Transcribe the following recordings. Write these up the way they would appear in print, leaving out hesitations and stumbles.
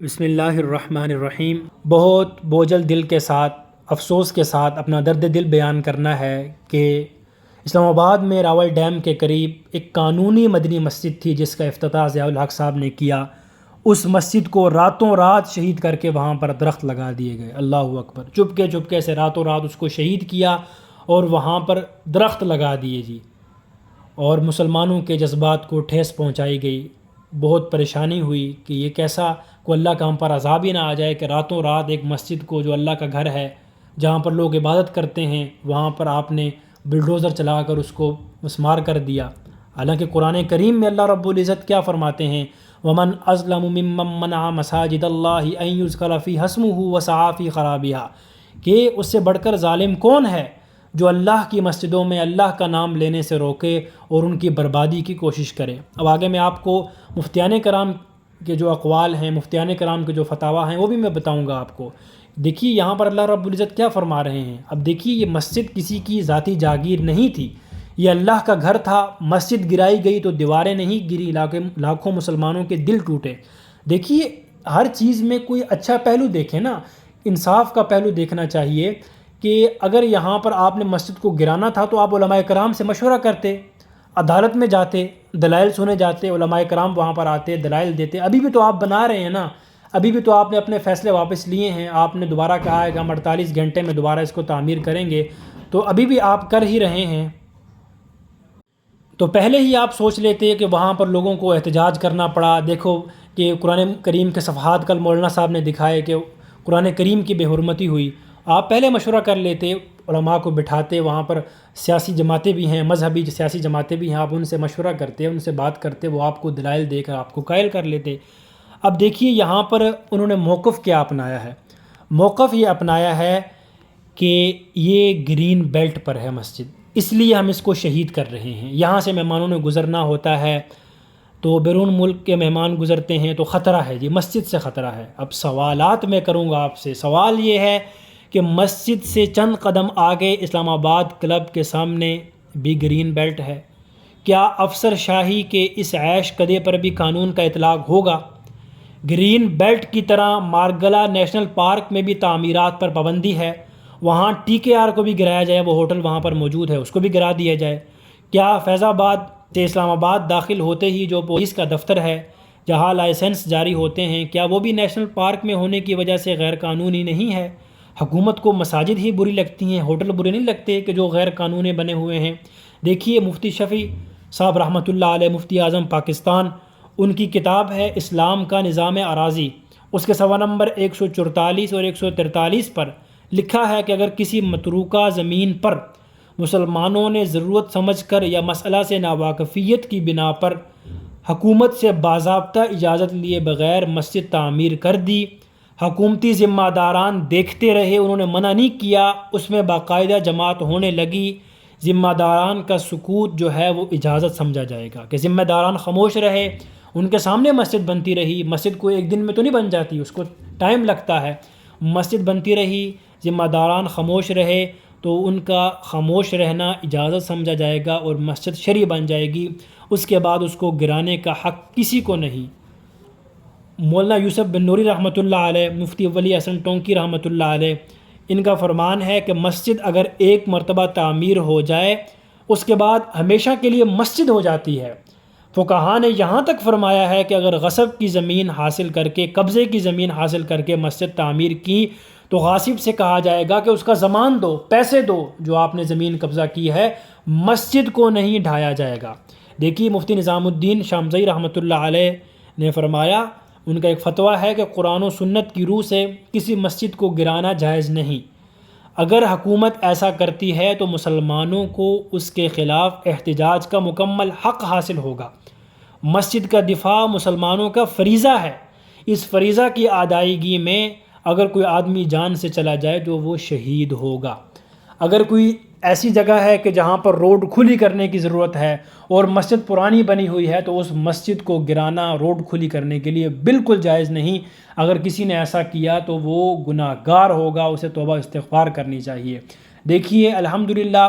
بسم اللہ الرحمن الرحیم۔ بہت بوجھل دل کے ساتھ، افسوس کے ساتھ اپنا درد دل بیان کرنا ہے کہ اسلام آباد میں راول ڈیم کے قریب ایک قانونی مدنی مسجد تھی جس کا افتتاح ضیاء الحق صاحب نے کیا۔ اس مسجد کو راتوں رات شہید کر کے وہاں پر درخت لگا دیے گئے۔ اللہ اکبر! چپکے سے راتوں رات اس کو شہید کیا اور وہاں پر درخت لگا دیے جی، اور مسلمانوں کے جذبات کو ٹھیس پہنچائی گئی۔ بہت پریشانی ہوئی کہ یہ کیسا کوئی اللہ کا ہم پر عذاب ہی نہ آ جائے کہ راتوں رات ایک مسجد کو جو اللہ کا گھر ہے، جہاں پر لوگ عبادت کرتے ہیں، وہاں پر آپ نے بلڈوزر چلا کر اس کو مسمار کر دیا۔ حالانکہ قرآن کریم میں اللہ رب العزت کیا فرماتے ہیں؟ وَمَنْ أَظْلَمُ مِمَّن مَّنَعَ مَسَاجِدَ اللَّهِ أَن يُذْكَرَ فِيهَا اسْمُهُ وَسَعَىٰ فِي خَرَابِهَا، کہ اس سے بڑھ کر ظالم کون ہے جو اللہ کی مسجدوں میں اللہ کا نام لینے سے روکے اور ان کی بربادی کی کوشش کرے۔ اب آگے میں آپ کو مفتیان کرام کے جو اقوال ہیں، مفتیان کرام کے جو فتاویٰ ہیں، وہ بھی میں بتاؤں گا آپ کو۔ دیکھیے یہاں پر اللہ رب العزت کیا فرما رہے ہیں۔ اب دیکھیے یہ مسجد کسی کی ذاتی جاگیر نہیں تھی، یہ اللہ کا گھر تھا۔ مسجد گرائی گئی تو دیواریں نہیں گری، لاکھوں مسلمانوں کے دل ٹوٹے۔ دیکھیے ہر چیز میں کوئی اچھا پہلو دیکھیں نا، انصاف کا پہلو دیکھنا چاہیے کہ اگر یہاں پر آپ نے مسجد کو گرانا تھا تو آپ علماء کرام سے مشورہ کرتے، عدالت میں جاتے، دلائل سنے جاتے، علماء کرام وہاں پر آتے، دلائل دیتے۔ ابھی بھی تو آپ بنا رہے ہیں نا، ابھی بھی تو آپ نے اپنے فیصلے واپس لیے ہیں، آپ نے دوبارہ کہا ہے کہ ہم 48 گھنٹے میں دوبارہ اس کو تعمیر کریں گے، تو ابھی بھی آپ کر ہی رہے ہیں۔ تو پہلے ہی آپ سوچ لیتے کہ وہاں پر لوگوں کو احتجاج کرنا پڑا۔ دیکھو کہ قرآن کریم کے صفحات کل مولانا صاحب نے دکھائے کہ قرآن کریم کی بے حرمتی ہوئی۔ آپ پہلے مشورہ کر لیتے، علماء کو بٹھاتے، وہاں پر سیاسی جماعتیں بھی ہیں، مذہبی سیاسی جماعتیں بھی ہیں، آپ ان سے مشورہ کرتے، ان سے بات کرتے، وہ آپ کو دلائل دے کر آپ کو قائل کر لیتے۔ اب دیکھیے یہاں پر انہوں نے موقف کیا اپنایا ہے۔ موقف یہ اپنایا ہے کہ یہ گرین بیلٹ پر ہے مسجد، اس لیے ہم اس کو شہید کر رہے ہیں۔ یہاں سے مہمانوں نے گزرنا ہوتا ہے تو بیرون ملک کے مہمان گزرتے ہیں تو خطرہ ہے جی، مسجد سے خطرہ ہے۔ اب سوالات میں کروں گا آپ سے۔ سوال یہ ہے کہ مسجد سے چند قدم آگے اسلام آباد کلب کے سامنے بھی گرین بیلٹ ہے، کیا افسر شاہی کے اس عیش کدے پر بھی قانون کا اطلاق ہوگا؟ گرین بیلٹ کی طرح مارگلا نیشنل پارک میں بھی تعمیرات پر پابندی ہے، وہاں TKR کو بھی گرایا جائے، وہ ہوٹل وہاں پر موجود ہے، اس کو بھی گرا دیا جائے۔ کیا فیض آباد سے اسلام آباد داخل ہوتے ہی جو پولیس کا دفتر ہے، جہاں لائسنس جاری ہوتے ہیں، کیا وہ بھی نیشنل پارک میں ہونے کی وجہ سے غیر قانونی نہیں ہے؟ حکومت کو مساجد ہی بری لگتی ہیں، ہوٹل برے نہیں لگتے کہ جو غیر قانونی بنے ہوئے ہیں؟ دیکھیے مفتی شفیع صاحب رحمۃ اللہ علیہ، مفتی اعظم پاکستان، ان کی کتاب ہے اسلام کا نظام اراضی، اس کے صفحہ نمبر 144 اور 143 پر لکھا ہے کہ اگر کسی متروکہ زمین پر مسلمانوں نے ضرورت سمجھ کر یا مسئلہ سے ناواقفیت کی بنا پر حکومت سے باضابطہ اجازت لیے بغیر مسجد تعمیر کر دی، حکومتی ذمہ داران دیکھتے رہے، انہوں نے منع نہیں کیا، اس میں باقاعدہ جماعت ہونے لگی، ذمہ داران کا سکوت جو ہے وہ اجازت سمجھا جائے گا، کہ ذمہ داران خاموش رہے، ان کے سامنے مسجد بنتی رہی۔ مسجد کو ایک دن میں تو نہیں بن جاتی، اس کو ٹائم لگتا ہے۔ مسجد بنتی رہی، ذمہ داران خاموش رہے، تو ان کا خاموش رہنا اجازت سمجھا جائے گا اور مسجد شرعی بن جائے گی۔ اس کے بعد اس کو گرانے کا حق کسی کو نہیں۔ مولانا یوسف بن نوری رحمۃ اللہ علیہ، مفتی ولی حسن ٹونکی رحمۃ اللہ علیہ، ان کا فرمان ہے کہ مسجد اگر ایک مرتبہ تعمیر ہو جائے اس کے بعد ہمیشہ کے لیے مسجد ہو جاتی ہے۔ فقہاء نے یہاں تک فرمایا ہے کہ اگر غصب کی زمین حاصل کر کے، قبضے کی زمین حاصل کر کے مسجد تعمیر کی تو غاصب سے کہا جائے گا کہ اس کا زمان دو، پیسے دو، جو آپ نے زمین قبضہ کی ہے، مسجد کو نہیں ڈھایا جائے گا۔ دیکھیے مفتی نظام الدین شامزئی رحمۃ اللہ علیہ نے فرمایا، ان کا ایک فتویٰ ہے کہ قرآن و سنت کی روح سے کسی مسجد کو گرانا جائز نہیں۔ اگر حکومت ایسا کرتی ہے تو مسلمانوں کو اس کے خلاف احتجاج کا مکمل حق حاصل ہوگا۔ مسجد کا دفاع مسلمانوں کا فریضہ ہے، اس فریضہ کی ادائیگی میں اگر کوئی آدمی جان سے چلا جائے تو وہ شہید ہوگا۔ اگر کوئی ایسی جگہ ہے کہ جہاں پر روڈ کھلی کرنے کی ضرورت ہے اور مسجد پرانی بنی ہوئی ہے تو اس مسجد کو گرانا روڈ کھلی کرنے کے لیے بالکل جائز نہیں۔ اگر کسی نے ایسا کیا تو وہ گناہ گار ہوگا، اسے توبہ استغفار کرنی چاہیے۔ دیکھیے الحمدللہ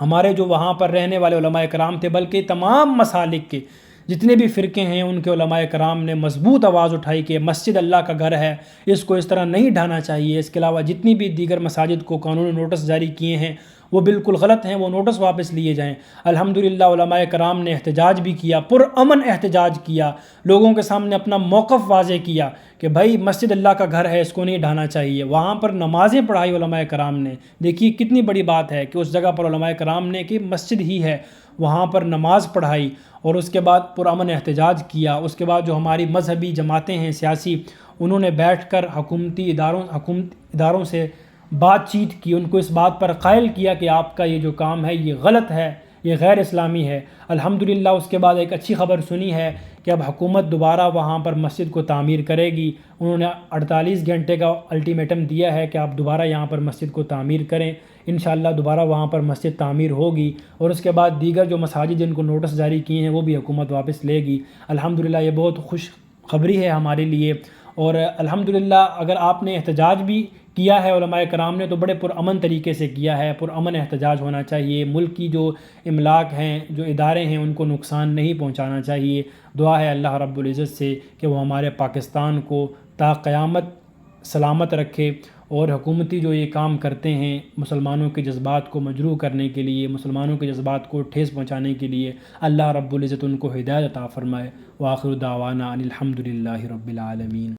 ہمارے جو وہاں پر رہنے والے علماء کرام تھے، بلکہ تمام مسالک کے جتنے بھی فرقے ہیں ان کے علماء کرام نے مضبوط آواز اٹھائی کہ مسجد اللہ کا گھر ہے، اس کو اس طرح نہیں ڈھانا چاہیے۔ اس کے علاوہ جتنی بھی دیگر مساجد کو قانونی نوٹس جاری کیے ہیں وہ بالکل غلط ہیں، وہ نوٹس واپس لیے جائیں۔ الحمدللہ علماء کرام نے احتجاج بھی کیا، پرامن احتجاج کیا، لوگوں کے سامنے اپنا موقف واضح کیا کہ بھائی مسجد اللہ کا گھر ہے، اس کو نہیں ڈھانا چاہیے۔ وہاں پر نمازیں پڑھائی علماء کرام نے، دیکھیے کتنی بڑی بات ہے کہ اس جگہ پر علماء کرام نے کہ مسجد ہی ہے وہاں پر نماز پڑھائی، اور اس کے بعد پرامن احتجاج کیا۔ اس کے بعد جو ہماری مذہبی جماعتیں ہیں سیاسی، انہوں نے بیٹھ کر حکومتی اداروں سے بات چیت کی، ان کو اس بات پر قائل کیا کہ آپ کا یہ جو کام ہے یہ غلط ہے، یہ غیر اسلامی ہے۔ الحمدللہ اس کے بعد ایک اچھی خبر سنی ہے کہ اب حکومت دوبارہ وہاں پر مسجد کو تعمیر کرے گی۔ انہوں نے 48 گھنٹے کا الٹیمیٹم دیا ہے کہ آپ دوبارہ یہاں پر مسجد کو تعمیر کریں، انشاءاللہ دوبارہ وہاں پر مسجد تعمیر ہوگی، اور اس کے بعد دیگر جو مساجد جن کو نوٹس جاری کیے ہیں وہ بھی حکومت واپس لے گی۔ الحمدللہ یہ بہت خوش خبری ہے ہمارے لیے، اور الحمدللہ اگر آپ نے احتجاج بھی کیا ہے علماء کرام نے تو بڑے پرامن طریقے سے کیا ہے۔ پرامن احتجاج ہونا چاہیے، ملک کی جو املاک ہیں، جو ادارے ہیں، ان کو نقصان نہیں پہنچانا چاہیے۔ دعا ہے اللہ رب العزت سے کہ وہ ہمارے پاکستان کو تا قیامت سلامت رکھے، اور حکومتی جو یہ کام کرتے ہیں مسلمانوں کے جذبات کو مجروح کرنے کے لیے، مسلمانوں کے جذبات کو ٹھیس پہنچانے کے لیے، اللہ رب العزت ان کو ہدایت عطا فرمائے۔ وآخر دعوانا ان الحمد للہ رب العالمین۔